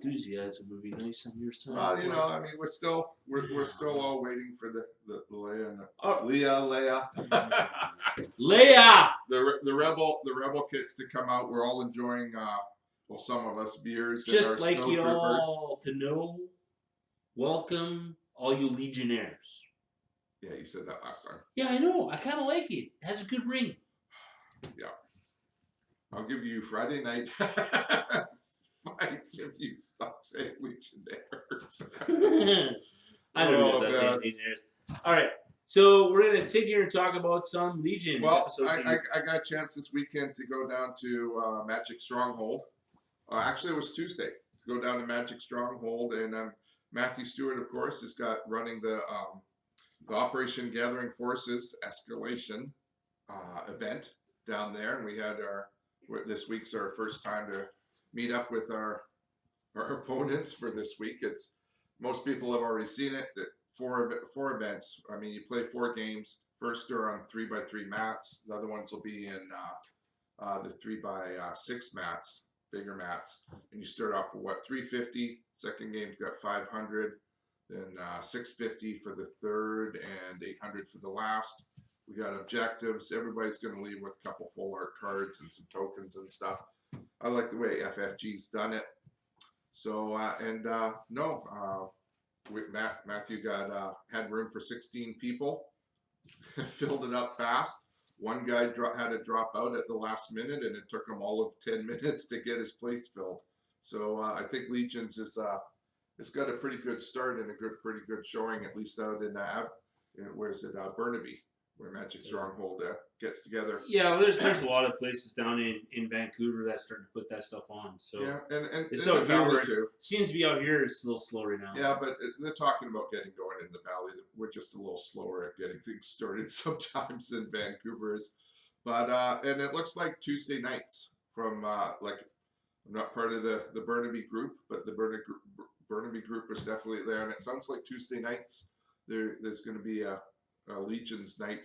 enthusiasm would be nice on your side. Well, you know, I mean, we're still all waiting for the Leia and Leia. Leia. The rebel kits to come out. We're all enjoying. Well, some of us beers. Just and our like snow you troopers. all to know. Welcome, all you Legionnaires. Yeah, you said that last time. Yeah, I know. I kind of like it. It has a good ring. Yeah. I'll give you Friday night fights if you stop saying Legionnaires. I don't know if that's saying Legionnaires. All right. So we're going to sit here and talk about some Legion episodes. I got a chance this weekend to go down to Magic Stronghold. Actually, it was Tuesday. To go down to Magic Stronghold. And Matthew Stewart, of course, is running the Operation Gathering Forces Escalation event down there. And we had this week's our first time to meet up with our opponents for this week. Most people have already seen it. Four events. I mean, you play 4 games. First are on 3x3 mats. The other ones will be in the 3x6 mats, bigger mats. And you start off with 350. Second game's got 500. Then 650 for the third and 800 for the last. We got objectives. Everybody's going to leave with a couple full art cards and some tokens and stuff. I like the way FFG's done it. So Matthew had room for 16 people, filled it up fast. One guy had to drop out at the last minute, and it took him all of 10 minutes to get his place filled. So I think Legions it's got a pretty good start and a pretty good showing, at least out in Burnaby, where Magic Stronghold gets together. Yeah, well, there's a lot of places down in Vancouver that's starting to put that stuff on. So yeah, and it's in out the here valley too. Seems to be out here. It's a little slower now. Yeah, but they're talking about getting going in the valley. We're just a little slower at getting things started sometimes than Vancouver is. But and it looks like Tuesday nights from I'm not part of the Burnaby group, but the Burnaby group is definitely there, and it sounds like Tuesday nights there's going to be a Legions night.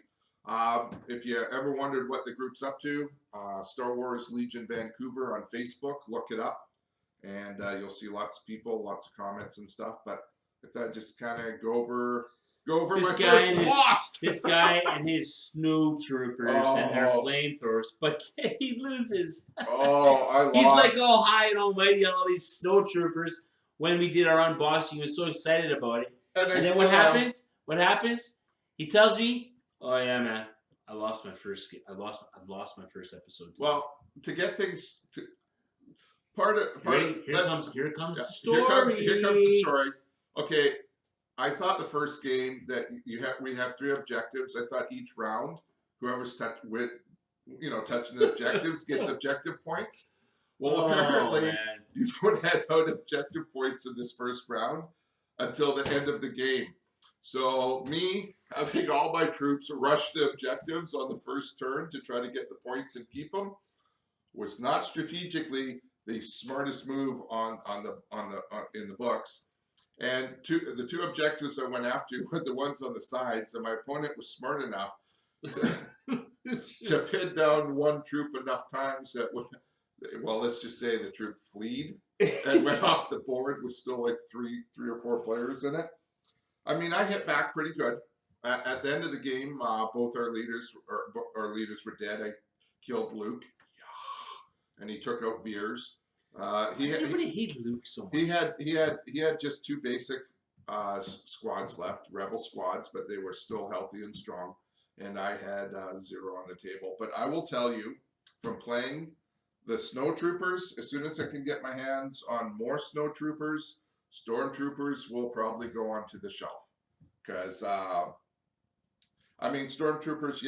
If you ever wondered what the group's up to, Star Wars Legion Vancouver on Facebook, look it up, and you'll see lots of people, lots of comments and stuff. But if that just kind of go over this guy and his snow troopers and their flamethrowers, but he loses. I lost. He's like all high and almighty on all these snow troopers. When we did our unboxing, he was so excited about it. And then what happens? What happens? He tells me, "Oh yeah, man, I lost my first episode." Well, to get things to here comes the story. Here comes the story. Okay, I thought the first game that we have 3 objectives. I thought each round, whoever's touching the objectives gets objective points. Well, apparently you don't hand out objective points in this first round until the end of the game. So me having all my troops rush the objectives on the first turn to try to get the points and keep them was not strategically the smartest move in the books. And the 2 objectives I went after were the ones on the sides, and my opponent was smart enough to pin down one troop enough times that let's just say the troop fled and went off the board with still like three or 4 players in it. I mean, I hit back pretty good. At the end of the game, both our leaders were dead. I killed Luke, and he took out Veers. Everybody hate Luke so much. He had just 2 basic squads left, rebel squads, but they were still healthy and strong. And I had 0 on the table. But I will tell you, from playing the snow troopers, as soon as I can get my hands on more snow troopers, stormtroopers will probably go onto the shelf. Because stormtroopers,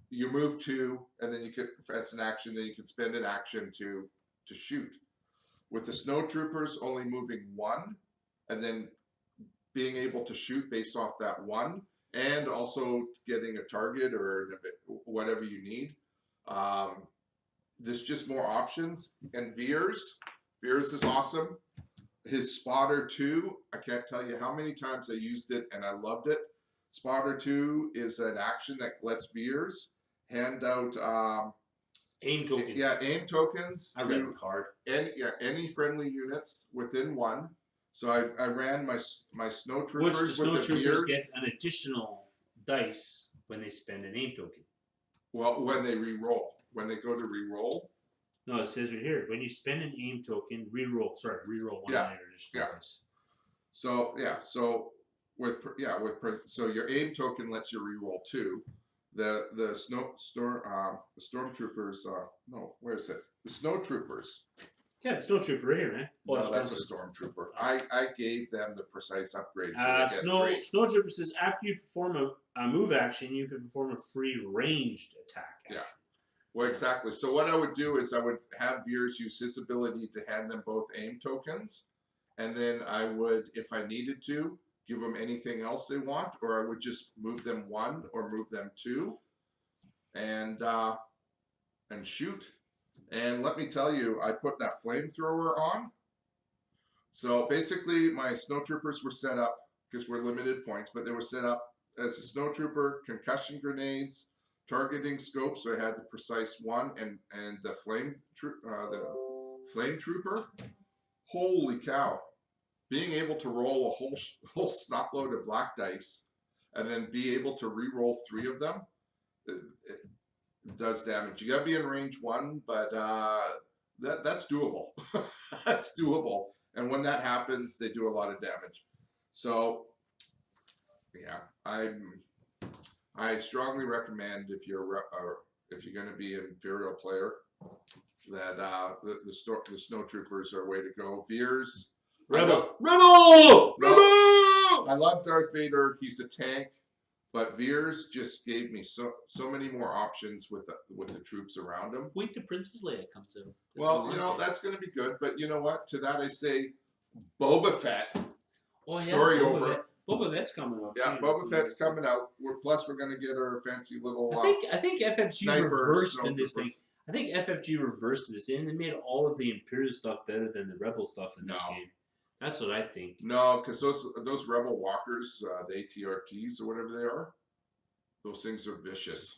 you move 2, and then you can, as an action, then you can spend an action to shoot. With the snow troopers only moving 1, and then being able to shoot based off that 1, and also getting a target or whatever you need. There's just more options. And Veers is awesome. His Spotter 2, I can't tell you how many times I used it and I loved it. Spotter 2 is an action that lets Veers hand out Aim tokens. Yeah, aim tokens. I read a card. Any friendly units within one. So I ran my snow troopers Which the snow with the troopers veers. get an additional dice when they spend an aim token. Well, when they re-roll. When they go to re-roll. No, it says right here. When you spend an aim token, re-roll. Sorry, re-roll one of your additional dice. So so your aim token lets you re-roll 2. The stormtroopers. No, where is it? The snow troopers. Yeah, the snow trooper right here, man. No, that's a stormtrooper. I gave them the precise upgrade. Snow trooper says after you perform a move action, you can perform a free ranged attack action. Yeah. Well, exactly. So what I would do is I would have Veers use his ability to hand them both aim tokens, and then I would, if I needed to, give them anything else they want, or I would just move them 1 or move them 2, and shoot. And let me tell you, I put that flamethrower on. So basically, my snowtroopers were set up because we're limited points, but they were set up as a snowtrooper, concussion grenades, targeting scope. So I had the precise one, and the flame trooper. Holy cow! Being able to roll a whole snot load of black dice, and then be able to re-roll 3 of them, it does damage. You gotta be in range 1, but that's doable. That's doable. And when that happens, they do a lot of damage. So yeah, I strongly recommend if you're going to be an Imperial player that the snow troopers are a way to go. Veers. Rebel! I love Darth Vader. He's a tank, but Veers just gave me so many more options with the troops around him. Wait till Princess Leia comes in. Well, that's going to be good. But you know what? To that I say, Boba Fett. Story over. Boba Fett's coming up. Yeah, Boba Fett's coming out. Plus, we're going to get our fancy little. I think FFG reversed in this thing. I think FFG reversed this, and they made all of the Imperial stuff better than the Rebel stuff in this game. That's what I think. No, because those Rebel walkers, the ATRTs or whatever they are, those things are vicious.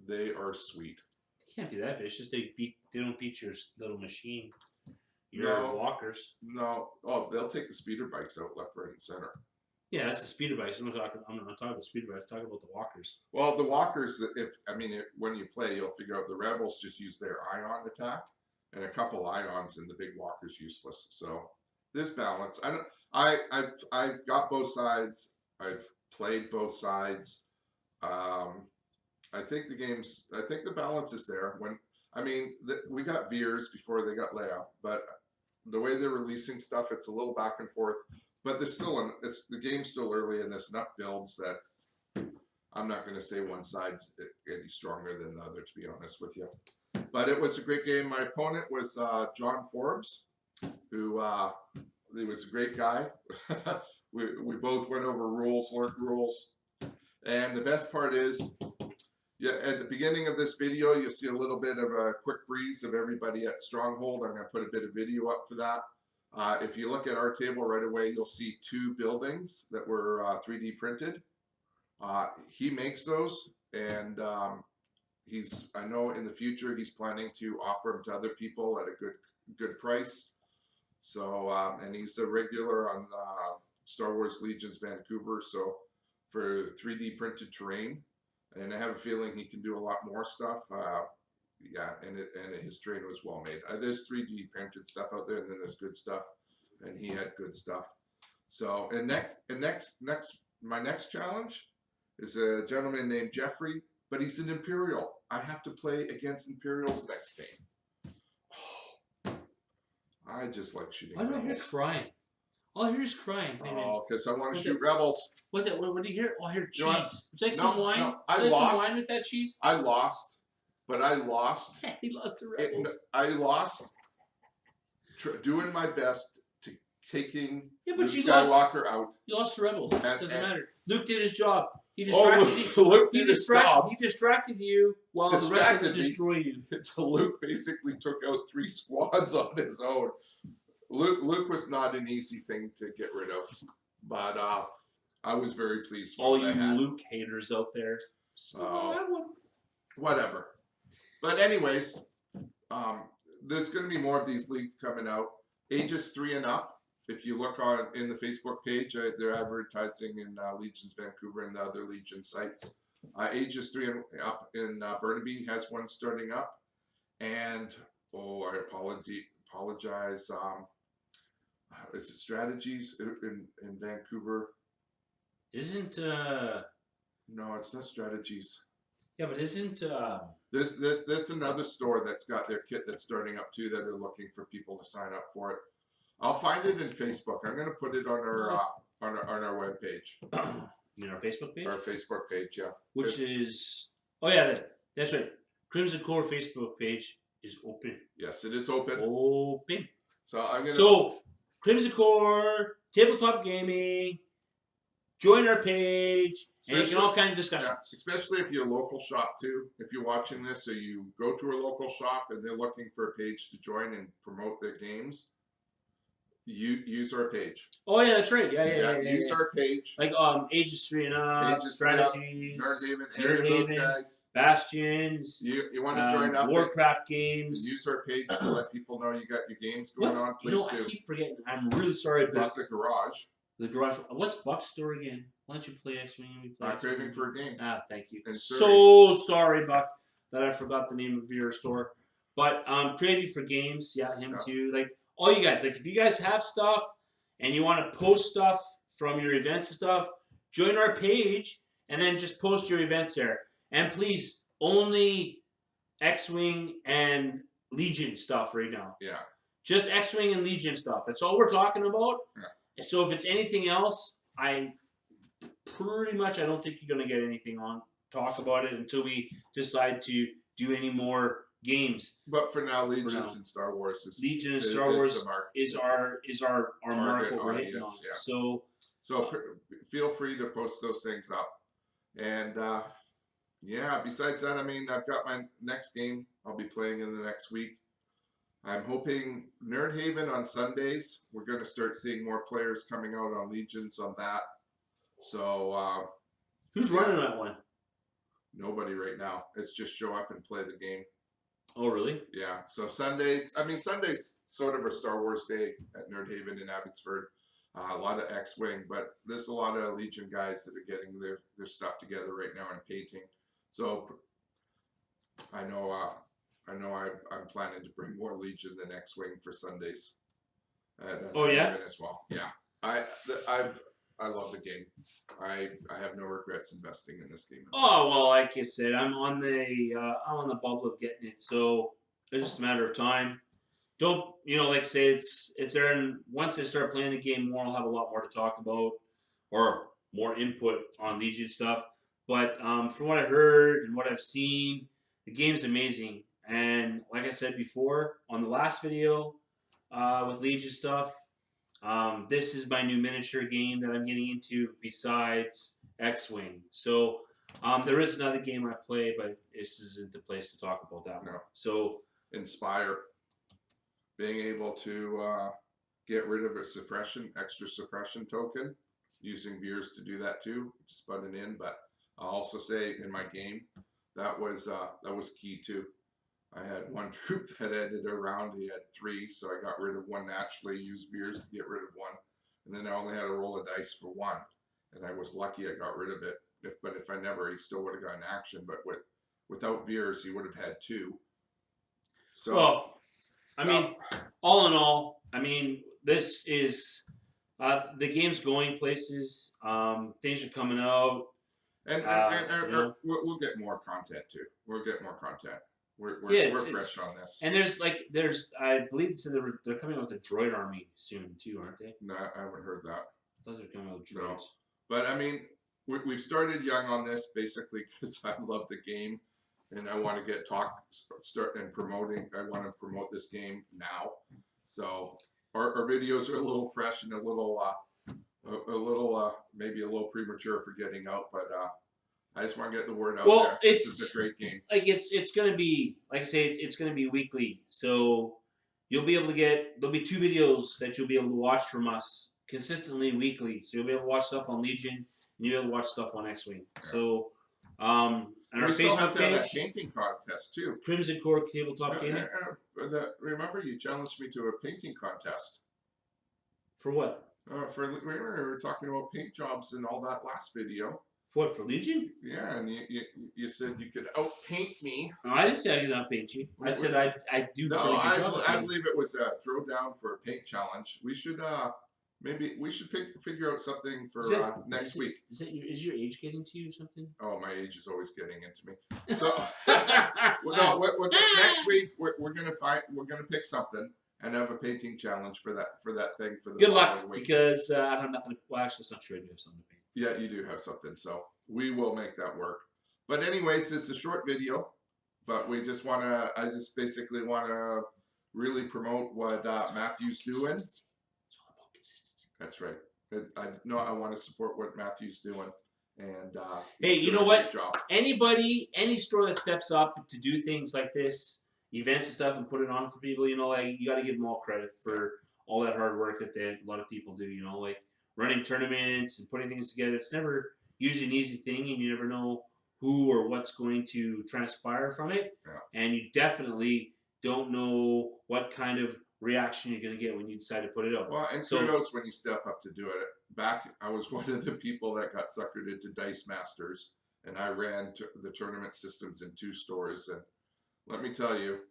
They are sweet. They can't be that vicious. They don't beat your little machine. Your walkers. No. Oh, they'll take the speeder bikes out left, right, and center. Yeah, that's the speeder bikes. I'm not talking about speeder bikes. I'm talking about the walkers. Well, the walkers, when you play, you'll figure out the Rebels just use their ion attack, and a couple ions, and the big walker's useless. So this balance. I've got both sides. I've played both sides. I think the balance is there. We got Veers before they got Leia, but the way they're releasing stuff, it's a little back and forth. But there's still the game's still early, and there's enough builds that I'm not going to say one side's any stronger than the other, to be honest with you. But it was a great game. My opponent was John Forbes, who he was a great guy. we both went over rules, learned rules, and the best part is, at the beginning of this video, you'll see a little bit of a quick breeze of everybody at Stronghold. I'm going to put a bit of video up for that. If you look at our table right away, you'll see 2 buildings that were 3D printed. He makes those, and I know in the future he's planning to offer them to other people at a good price. So, and he's a regular on Star Wars Legions Vancouver. So, for 3D printed terrain, and I have a feeling he can do a lot more stuff. Yeah, and his terrain was well made. There's 3D printed stuff out there, and then there's good stuff, and he had good stuff. So, my next challenge is a gentleman named Jeffrey, but he's an Imperial. I have to play against Imperials next game. Oh, I just like shooting. Why do I hear crying? All I hear is crying. Oh, because I want to shoot rebels. What's that? What do you hear? Oh, I hear cheese. You know It's like some wine. No, some wine with that cheese. I lost, but I lost. He lost to rebels. I lost doing my best to taking Luke Skywalker out. You lost to rebels. It doesn't matter. Luke did his job. He distracted you while the rest of them destroyed you. Luke basically took out 3 squads on his own. Luke was not an easy thing to get rid of, but I was very pleased. All you Luke haters out there. So whatever. But anyways, there's going to be more of these leagues coming out. Ages 3 and up. If you look in the Facebook page, they're advertising in Legions Vancouver and the other Legion sites. Ages 3 and up in Burnaby has one starting up, and I apologize. Is it Strategies in Vancouver? Isn't No, it's not Strategies. Yeah, but isn't There's another store that's got their kit that's starting up too that are looking for people to sign up for it. I'll find it in Facebook. I'm gonna put it on our web page. You mean our Facebook page? Our Facebook page, yeah. Which is that's right. Crimson Core Facebook page is open. Yes, it is open. Open. So Crimson Core, tabletop gaming. Join our page, and you can all kind of discussions. Yeah, especially if you're a local shop too. If you're watching this, so you go to a local shop and they're looking for a page to join and promote their games, you use our page. Oh yeah, that's right. Yeah. Use our page. Like Ages 3 and up, Strategies, Nerdhaven, guys. Bastions. You want to join up? Warcraft games. Use our page to let people know you got your games going on. Please do. I keep forgetting. I'm really sorry, Buck. There's the garage. The garage. What's Buck's store again? Why don't you play X-Wing? Craving for a Game. Thank you. And so sorry, Buck, that I forgot the name of your store. But Craving for Games, yeah, him too. Like all you guys, like if you guys have stuff and you want to post stuff from your events and stuff, join our page and then just post your events there. And please, only X-Wing and Legion stuff right now. Yeah. Just X-Wing and Legion stuff. That's all we're talking about. Yeah. So if it's anything else, I don't think you're going to get anything on talk about it until we decide to do any more games. But for now, Legions and Star Wars is our market right now. Yeah. So feel free to post those things up. And besides that, I mean, I've got my next game I'll be playing in the next week. I'm hoping Nerdhaven on Sundays. We're going to start seeing more players coming out on Legions on that. So, who's running that one? Nobody right now. It's just show up and play the game. Oh, really? Yeah. So Sundays sort of a Star Wars day at Nerdhaven in Abbotsford. A lot of X-Wing, but there's a lot of Legion guys that are getting their stuff together right now and painting. So I know I'm planning to bring more Legion than X-Wing for Sundays. As well. Yeah. I love the game. I have no regrets investing in this game. Oh well, like I said, I'm on the bubble of getting it, so it's just a matter of time. Don't like I say, it's there, and once I start playing the game more, I'll have a lot more to talk about or more input on Legion stuff. But from what I heard and what I've seen, the game's amazing. And like I said before on the last video with Legion stuff, this is my new miniature game that I'm getting into besides X-Wing. So there is another game I play, but this isn't the place to talk about that one. So Inspire, being able to get rid of a extra suppression token, using Veers to do that too, just button in. But I'll also say in my game that was key too. I had one troop that ended around. He had 3, so I got rid of one naturally, used Veers to get rid of one. And then I only had to roll a dice for 1. And I was lucky I got rid of it. But if I never, he still would have gotten action. But without Veers, he would have had 2. So, well, I mean, all in all, I mean, this is, the game's going places. Things are coming out. And we'll get more content too. We'll get more content. We're fresh on this. And I believe they're coming out with a droid army soon too, aren't they? No, I haven't heard that. I thought they were coming out with droids. No. But I mean, we've started young on this basically because I love the game and I want to start and promoting. I want to promote this game now. So our videos are a little fresh and a little maybe a little premature for getting out, but I just want to get the word out there. This is a great game. Like it's going to be, like I say, it's going to be weekly. So you'll be able to there'll be 2 videos that you'll be able to watch from us consistently weekly. So you'll be able to watch stuff on Legion and you'll be able to watch stuff on X-Wing. Yeah. So And our we still have Facebook to have that page, painting contest too. Crimson Core Tabletop Gaming. Remember, you challenged me to a painting contest. For what? Remember we were talking about paint jobs and all that last video. For what? For Legion? Yeah, and you said you could outpaint me. No, I didn't say I could outpaint you. I said I do. No, pretty good job I believe it was a throwdown for a paint challenge. We should maybe we should figure out something for next week. Is your age getting to you or something? Oh, my age is always getting into me. So next week we're gonna pick something and have a painting challenge for that thing for the good luck week. Because I don't have nothing. Well, actually, it's not true. I do have something to paint. Yeah, you do have something, so we will make that work. But anyways, it's a short video, but I just basically wanna really promote what Matthew's doing. That's right. I want to support what Matthew's doing, and hey, you know what? Anybody, any store that steps up to do things like this, events and stuff, and put it on for people, you know, like you got to give them all credit for all that hard work that a lot of people do. You know, like running tournaments and putting things together. It's never usually an easy thing, and you never know who or what's going to transpire from it, and you definitely don't know what kind of reaction you're going to get when you decide to put it up. Well, and kudos when you step up to do it. I was one of the people that got suckered into Dice Masters, and I ran the tournament systems in 2 stores. And let me tell you,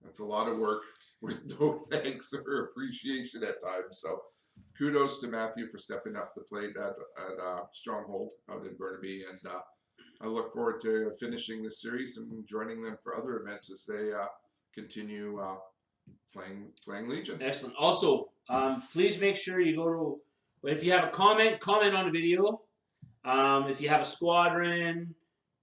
that's a lot of work with no thanks or appreciation at times. So kudos to Matthew for stepping up the plate at Stronghold out in Burnaby. And I look forward to finishing this series and joining them for other events as they continue playing Legions. Excellent. Also, please make sure you go to, if you have a comment on the video. If you have a squadron,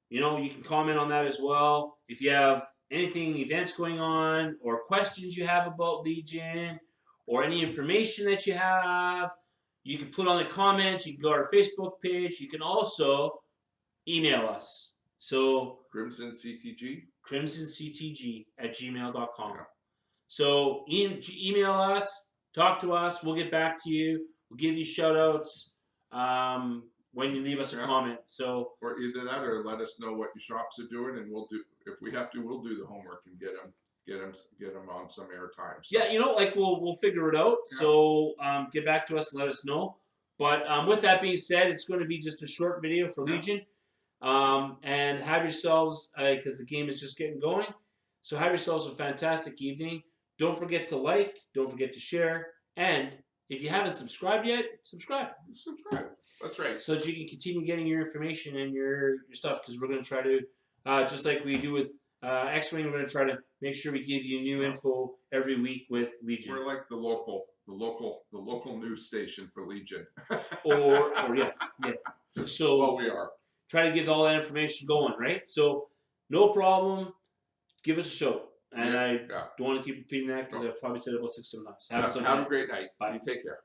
you know, you can comment on that as well. If you have anything, events going on, or questions you have about Legion, or any information that you have, you can put on the comments. You can go to our Facebook page. You can also email us. So crimsonctg@gmail.com. Yeah. So email us, talk to us. We'll get back to you. We'll give you shout outs when you leave us a comment. So, or either that, or let us know what your shops are doing, and we'll do, if we have to, we'll do the homework and get them on some airtime. So. Yeah, you know, like we'll figure it out. Yeah. So get back to us and let us know. But with that being said, it's going to be just a short video for Legion. And have yourselves, because the game is just getting going. So have yourselves a fantastic evening. Don't forget to like. Don't forget to share. And if you haven't subscribed yet, subscribe. That's right. So that you can continue getting your information and your stuff, because we're going to try to, just like we do with X-Wing, we're going to try to make sure we give you new info every week with Legion. We're like the local news station for Legion. or yeah. So well, we are. Try to get all that information going, right? So no problem. Give us a show. And I don't want to keep repeating that because I've probably said it about 6 or 7 times. Have a great night. Bye. You take care.